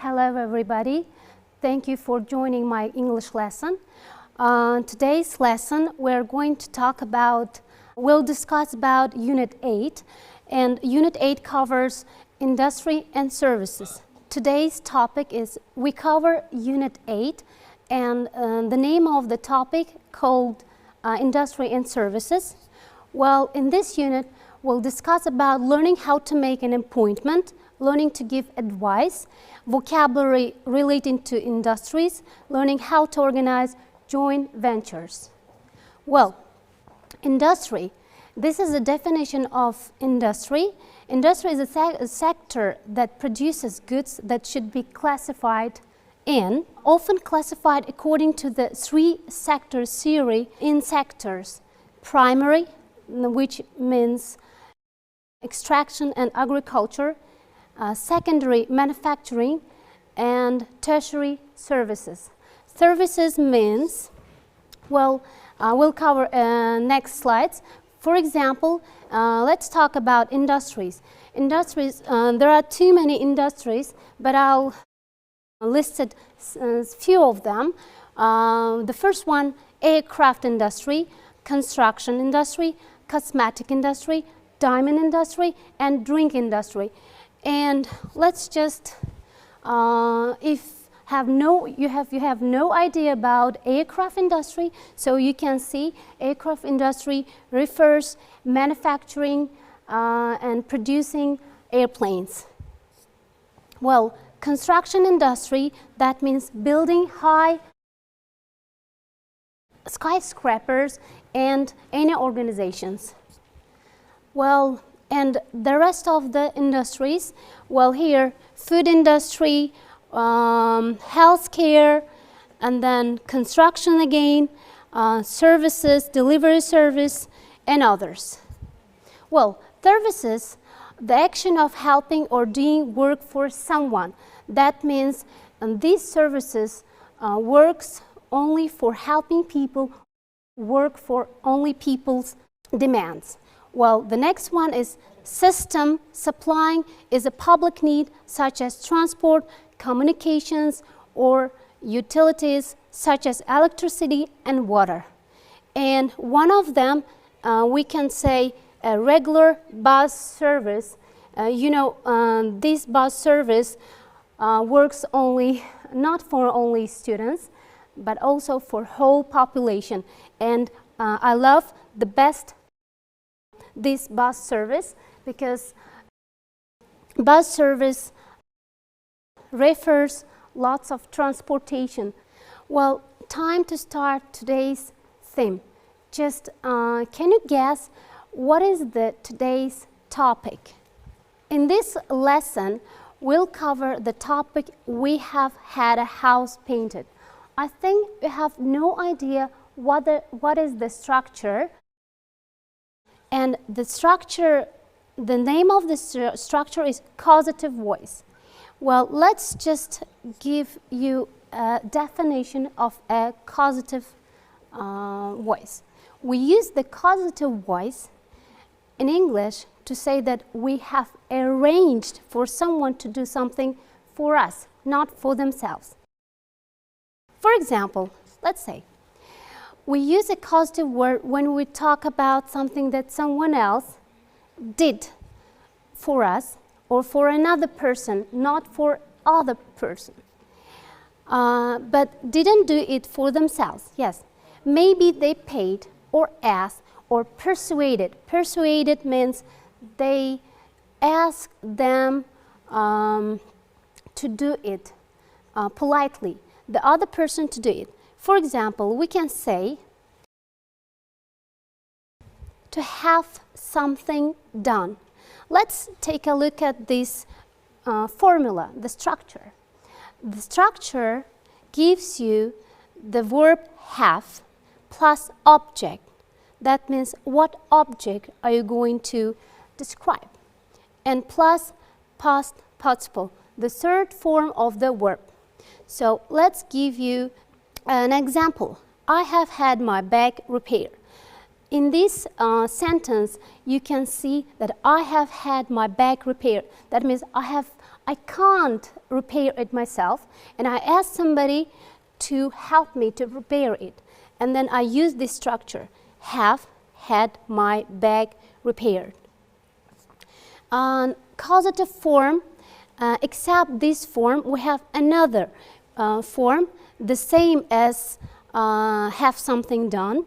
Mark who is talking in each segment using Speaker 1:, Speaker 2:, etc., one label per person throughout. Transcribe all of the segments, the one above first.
Speaker 1: Hello everybody. Thank you for joining my English lesson. Today's lesson we'll discuss about Unit 8, and Unit 8 covers industry and services. Today's topic is we cover Unit 8 and the name of the topic called industry and services. Well, in this unit we'll discuss about learning how to make an appointment, learning to give advice, vocabulary relating to industries, learning how to organize joint ventures. Well, industry, this is a definition of industry. Industry is a sector that produces goods that should be classified in, often classified according to the three-sector theory in sectors: primary, which means extraction and agriculture, secondary manufacturing, and tertiary services. Services means, well, we'll cover next slides. For example, let's talk about industries. Industries, there are too many industries, but I'll list a few of them. The first one, aircraft industry, construction industry, cosmetic industry, diamond industry, and drink industry. And let's just, if you have no idea about aircraft industry, so you can see aircraft industry refers manufacturing and producing airplanes. Well, construction industry, that means building high skyscrapers and any organizations. Well, and the rest of the industries, well, here food industry, healthcare, and then construction again, services, delivery service, and others. Well, services, the action of helping or doing work for someone. That means these services works only for helping people, work for only people's demands. Well, the next one is system. Supplying is a public need such as transport, communications, or utilities such as electricity and water. And one of them, we can say a regular bus service. This bus service works not for only students, but also for whole population. And I love this bus service because bus service refers lots of transportation. Well, time to start today's theme. Just can you guess what is today's topic? In this lesson, we'll cover the topic we have had a house painted. I think you have no idea what is the structure. And the name of the structure is causative voice. Well, let's just give you a definition of a causative voice. We use the causative voice in English to say that we have arranged for someone to do something for us, not for themselves. For example, let's say, we use a causative word when we talk about something that someone else did for us or for another person, not for other person, but didn't do it for themselves. Yes, maybe they paid or asked or persuaded. Persuaded means they asked them to do it politely, the other person to do it. For example, we can say to have something done. Let's take a look at this formula, the structure. The structure gives you the verb have plus object. That means what object are you going to describe? And plus past participle, the third form of the verb. So let's give you an example. I have had my bag repaired. in this sentence, you can see that I have had my bag repaired. That means I can't repair it myself, and I asked somebody to help me to repair it. And then I use this structure, have had my bag repaired. Causative form, except this form, we have another form, the same as have something done,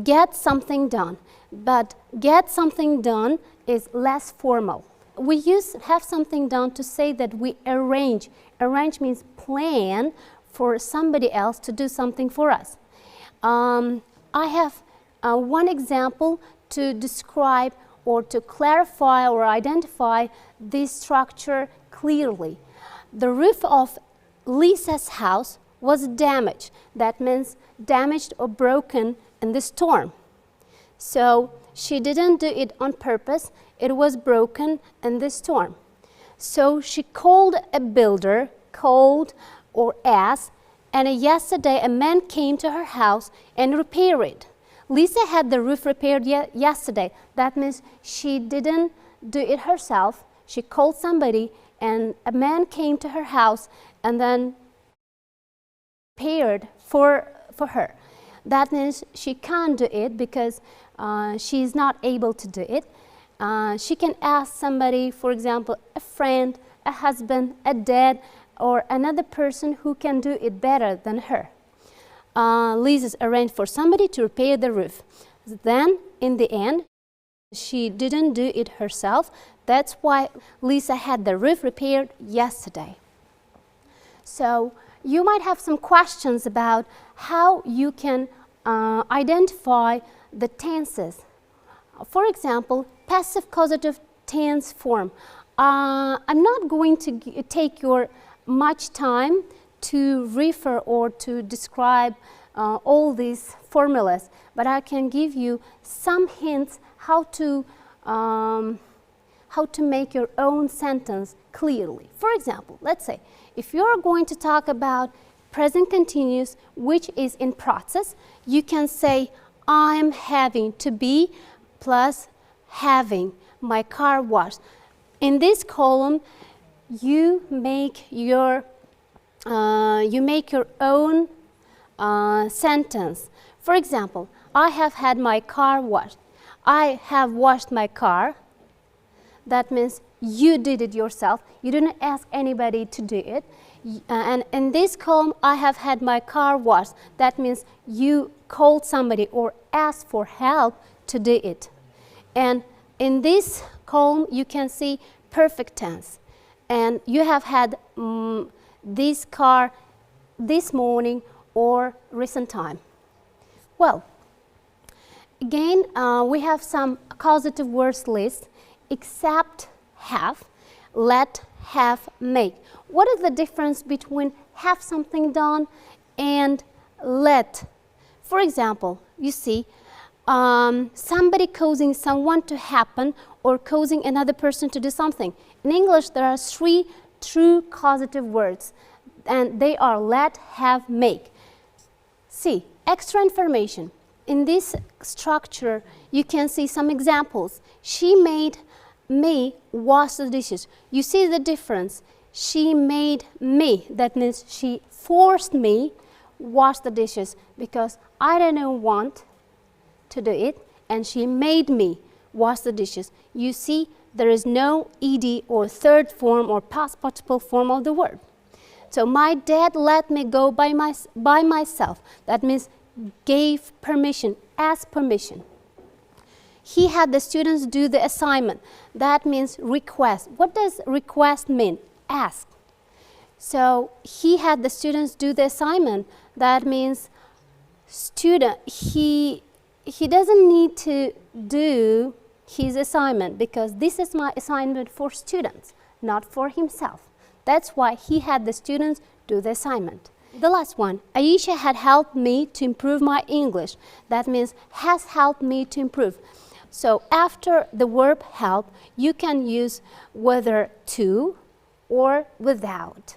Speaker 1: get something done. But get something done is less formal. We use have something done to say that we arrange. Arrange means plan for somebody else to do something for us. I have one example to describe or to clarify or identify this structure clearly. The roof of Lisa's house was damaged. That means damaged or broken in the storm. So she didn't do it on purpose. It was broken in the storm. So she called a builder, called or asked, and yesterday a man came to her house and repaired it. Lisa had the roof repaired yesterday. That means she didn't do it herself. She called somebody and a man came to her house and then repaired for her. That means she can't do it because she is not able to do it. She can ask somebody, for example, a friend, a husband, a dad, or another person who can do it better than her. Lisa arranged for somebody to repair the roof. Then, in the end, she didn't do it herself. That's why Lisa had the roof repaired yesterday. So, you might have some questions about how you can identify the tenses. For example, passive causative tense form. I'm not going to take your much time to refer or to describe all these formulas, but I can give you some hints how to make your own sentence clearly. For example, let's say if you're going to talk about present continuous which is in process, you can say I'm having to be plus having my car washed. In this column, you make your own sentence. For example, I have had my car washed. I have washed my car. That means you did it yourself. You didn't ask anybody to do it. And in this column, I have had my car washed. That means you called somebody or asked for help to do it. And in this column, you can see perfect tense. And you have had this car this morning or recent time. Well, again, we have some causative words list, except have, let, have, make. What is the difference between have something done and let? For example, you see, somebody causing someone to happen or causing another person to do something. In English, there are 3 true causative words, and they are let, have, make. See, extra information. In this structure, you can see some examples. She made me wash the dishes. You see the difference. She made me, that means she forced me wash the dishes because I didn't want to do it, and she made me wash the dishes. You see, there is no ed or third form or past participle form of the word. So my dad let me go by myself. That means gave permission, asked permission. He had the students do the assignment. That means request. What does request mean? Ask. So he had the students do the assignment. That means student, he doesn't need to do his assignment because this is my assignment for students, not for himself. That's why he had the students do the assignment. The last one, Aisha had helped me to improve my English. That means has helped me to improve. So after the verb help, you can use whether to or without.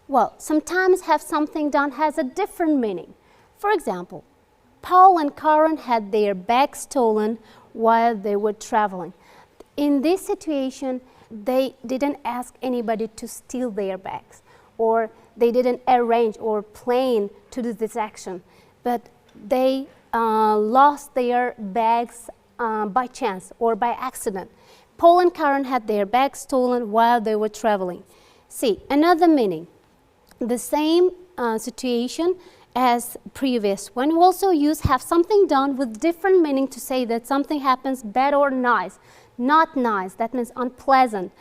Speaker 1: Well, sometimes have something done has a different meaning. For example, Paul and Karen had their bags stolen while they were traveling. In this situation, they didn't ask anybody to steal their bags, or they didn't arrange or plan to do this action, but they lost their bags by chance or by accident. Paul and Karen had their bags stolen while they were traveling. See, another meaning. The same situation as previous one. We also use have something done with different meaning to say that something happens bad or nice. Not nice, that means unpleasant.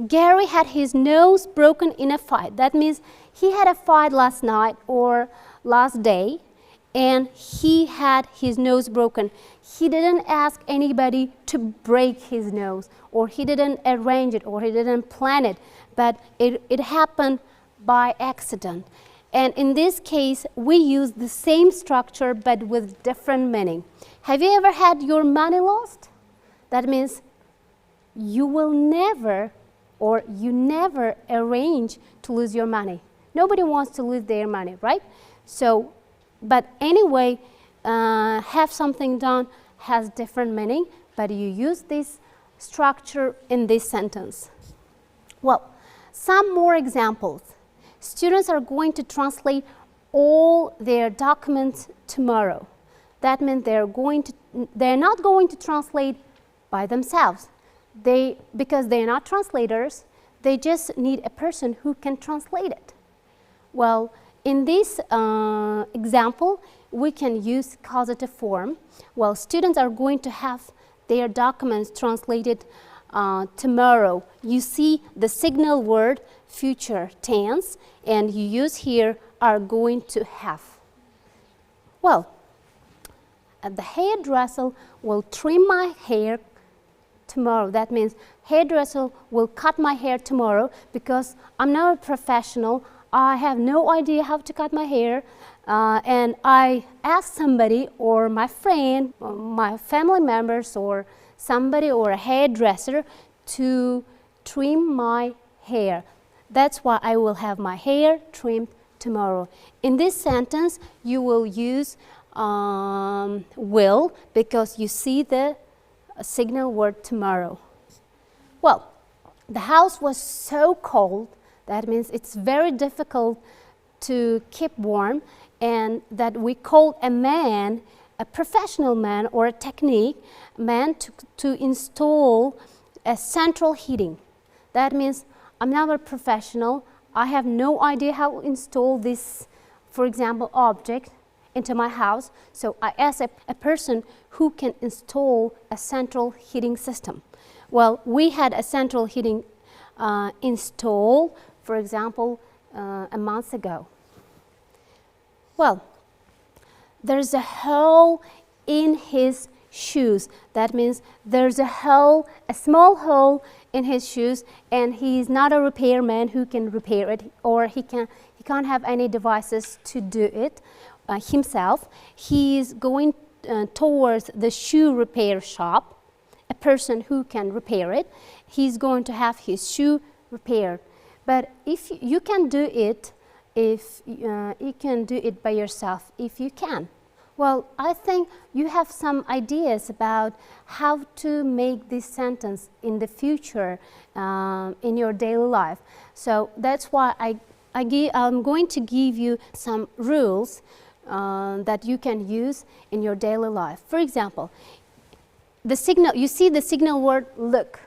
Speaker 1: Gary had his nose broken in a fight. That means he had a fight last night or last day, and he had his nose broken. He didn't ask anybody to break his nose, or he didn't arrange it, or he didn't plan it, but it happened by accident. And in this case, we use the same structure but with different meaning. Have you ever had your money lost? That means you will never, or you never arrange to lose your money. Nobody wants to lose their money, right? So, but anyway, have something done has different meaning, but you use this structure in this sentence. Well, some more examples. Students are going to translate all their documents tomorrow. That means they're not going to translate by themselves. Because they're not translators, they just need a person who can translate it. Well, in this example, we can use causative form. Well, students are going to have their documents translated tomorrow. You see the signal word future tense, and you use here are going to have. Well, the hairdresser will trim my hair tomorrow. That means hairdresser will cut my hair tomorrow because I'm not a professional. I have no idea how to cut my hair, and I asked somebody or my friend, or my family members or somebody or a hairdresser to trim my hair. That's why I will have my hair trimmed tomorrow. In this sentence, you will use will because you see the signal word tomorrow. Well, the house was so cold, that means it's very difficult to keep warm, and that we called a man, a professional man or a technique man to install a central heating. That means I'm not a professional. I have no idea how to install this, for example, object into my house. So I asked a person who can install a central heating system. Well, we had a central heating installed, for example, a month ago. Well, there's a hole in his shoes. That means there's a hole, a small hole in his shoes, and he's not a repairman who can repair it, or he can't have any devices to do it himself. He's going towards the shoe repair shop, a person who can repair it. He's going to have his shoe repaired. But if you can do it, if you can do it by yourself, if you can. Well, I think you have some ideas about how to make this sentence in the future in your daily life. So that's why I'm going to give you some rules that you can use in your daily life. For example, the signal, you see the signal word look.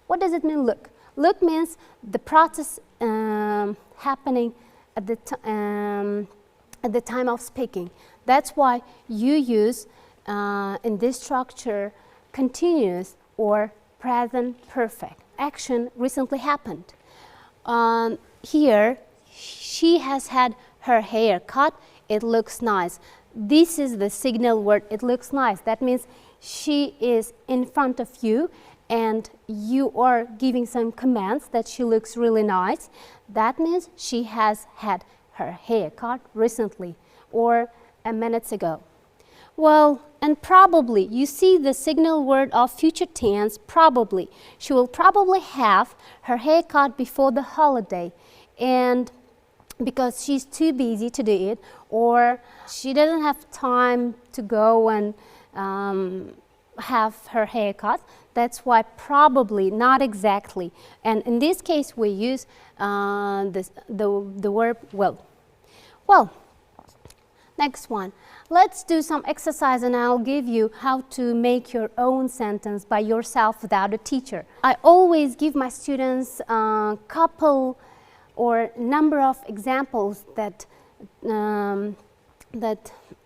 Speaker 1: What does it mean, look? Look means the process happening at the time of speaking. That's why you use in this structure continuous or present perfect. Action recently happened. Here, she has had her hair cut. It looks nice. This is the signal word, it looks nice. That means she is in front of you and you are giving some commands that she looks really nice. That means she has had her hair cut recently or a minute ago. Well, and probably, you see the signal word of future tense, probably. She will probably have her hair cut before the holiday. And because she's too busy to do it, or she doesn't have time to go and have her hair cut. That's why probably, not exactly. And in this case, we use the verb will. Well, next one. Let's do some exercise and I'll give you how to make your own sentence by yourself without a teacher. I always give my students a couple or number of examples that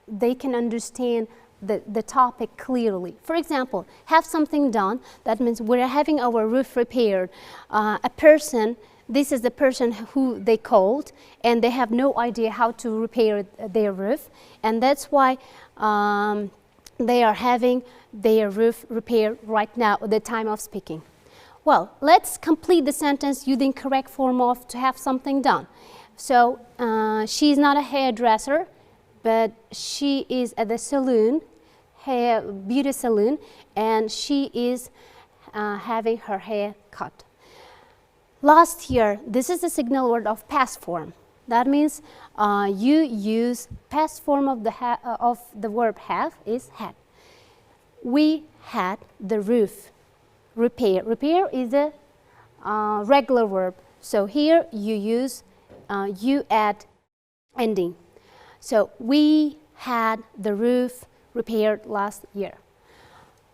Speaker 1: they can understand the topic clearly. For example, have something done. That means we're having our roof repaired. A person, this is the person who they called, and they have no idea how to repair their roof, and that's why they are having their roof repaired right now at the time of speaking. Well, let's complete the sentence using correct form of to have something done. So she's not a hairdresser, but she is at the salon, beauty salon, and she is having her hair cut. Last year, this is the signal word of past form. That means you use past form of the verb have is had. We had the roof repair. Repair is a regular verb. So here you use you add ending. So we had the roof repaired last year.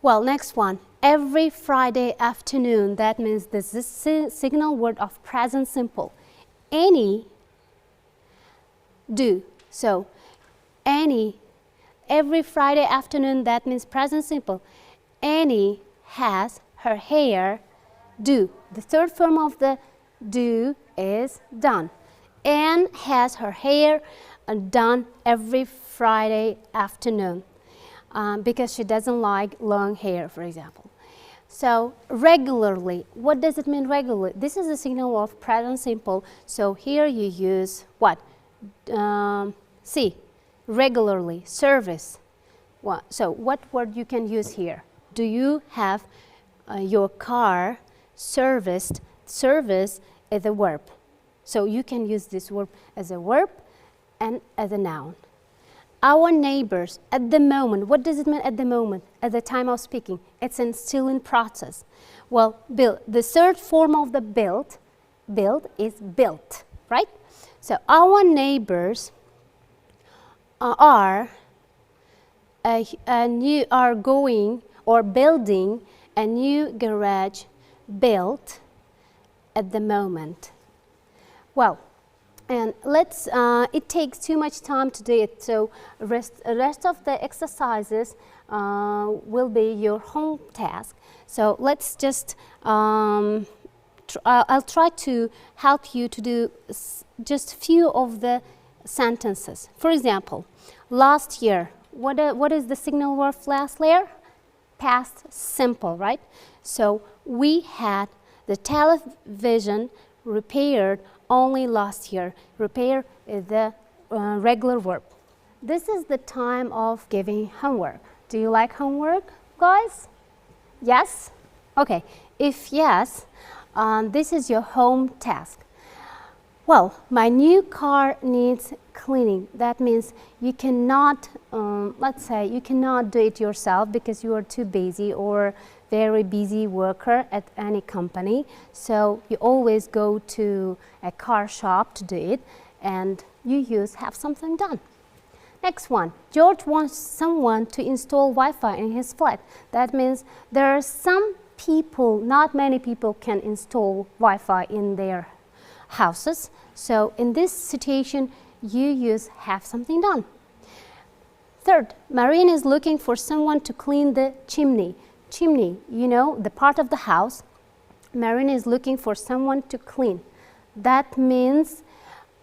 Speaker 1: Well, next one. Every Friday afternoon, that means this is signal word of present simple. Any, do. So, any, every Friday afternoon, that means present simple. Annie has her hair do. The third form of the do is done. Anne has her hair done every Friday afternoon because she doesn't like long hair, for example. So regularly, what does it mean regularly? This is a signal of present simple. So here you use what? See, regularly, service. So what word you can use here? Do you have your car serviced? Service is a verb. So you can use this verb as a verb and as a noun. Our neighbors, at the moment, what does it mean at the moment? At the time of speaking, it's still in process. Well, build, the third form of the build is built, right? So our neighbors are going or building a new garage built at the moment. Well, and let's, it takes too much time to do it, so rest of the exercises will be your home task. So let's just, I'll try to help you to do just few of the sentences. For example, last year, what is the signal word last year? Past simple, right? So we had the television repaired only last year. Repair is the regular verb. This is the time of giving homework. Do you like homework, guys? Yes? Okay. If yes, this is your home task. Well, my new car needs cleaning. That means you cannot, let's say, you cannot do it yourself because you are too busy or very busy worker at any company. So you always go to a car shop to do it, and you use have something done. Next one, George wants someone to install Wi-Fi in his flat. That means there are some people, not many people can install Wi-Fi in their houses. So in this situation, you use have something done. Third, Marian is looking for someone to clean the chimney. Chimney, you know, the part of the house. Marian is looking for someone to clean. That means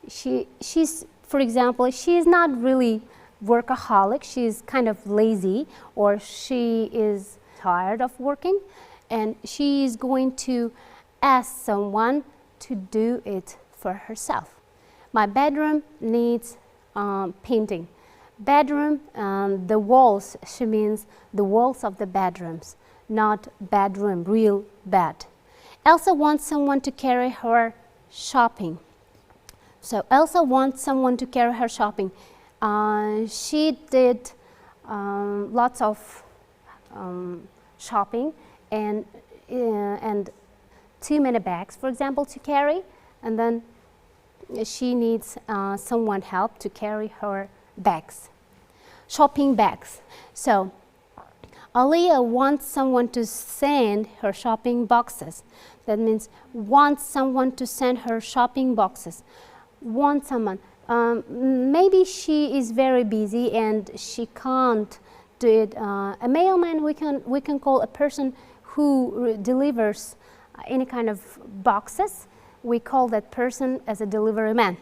Speaker 1: she's, for example, she is not really workaholic. She's kind of lazy, or she is tired of working, and she is going to ask someone to do it for herself. My bedroom needs painting. Bedroom, the walls, she means the walls of the bedrooms, not bedroom, real bed. Elsa wants someone to carry her shopping. So Elsa wants someone to carry her shopping. She did lots of shopping and too many bags, for example, to carry, and then she needs someone help to carry her bags, shopping bags. So Aliyah wants someone to send her shopping boxes. That means wants someone to send her shopping boxes. Want someone. Maybe she is very busy and she can't do it. A mailman, we can call a person who delivers any kind of boxes. We call that person as a delivery man.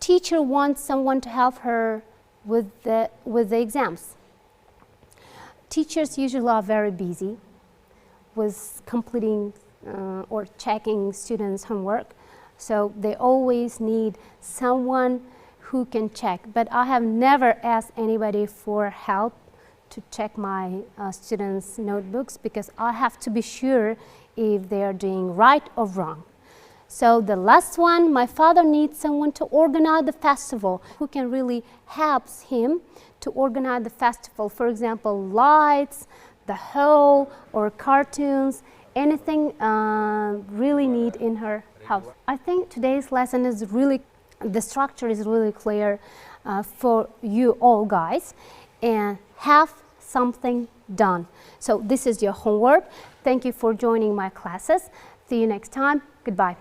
Speaker 1: Teacher wants someone to help her with the exams. Teachers usually are very busy with completing or checking students' homework, so they always need someone who can check. But I have never asked anybody for help to check my students' notebooks, because I have to be sure if they are doing right or wrong. So the last one, my father needs someone to organize the festival, who can really help him to organize the festival. For example, lights, the hall, or cartoons, anything really need in her house. I think today's lesson is really, the structure is really clear for you all guys, and have something done. So this is your homework. Thank you for joining my classes. See you next time. Goodbye.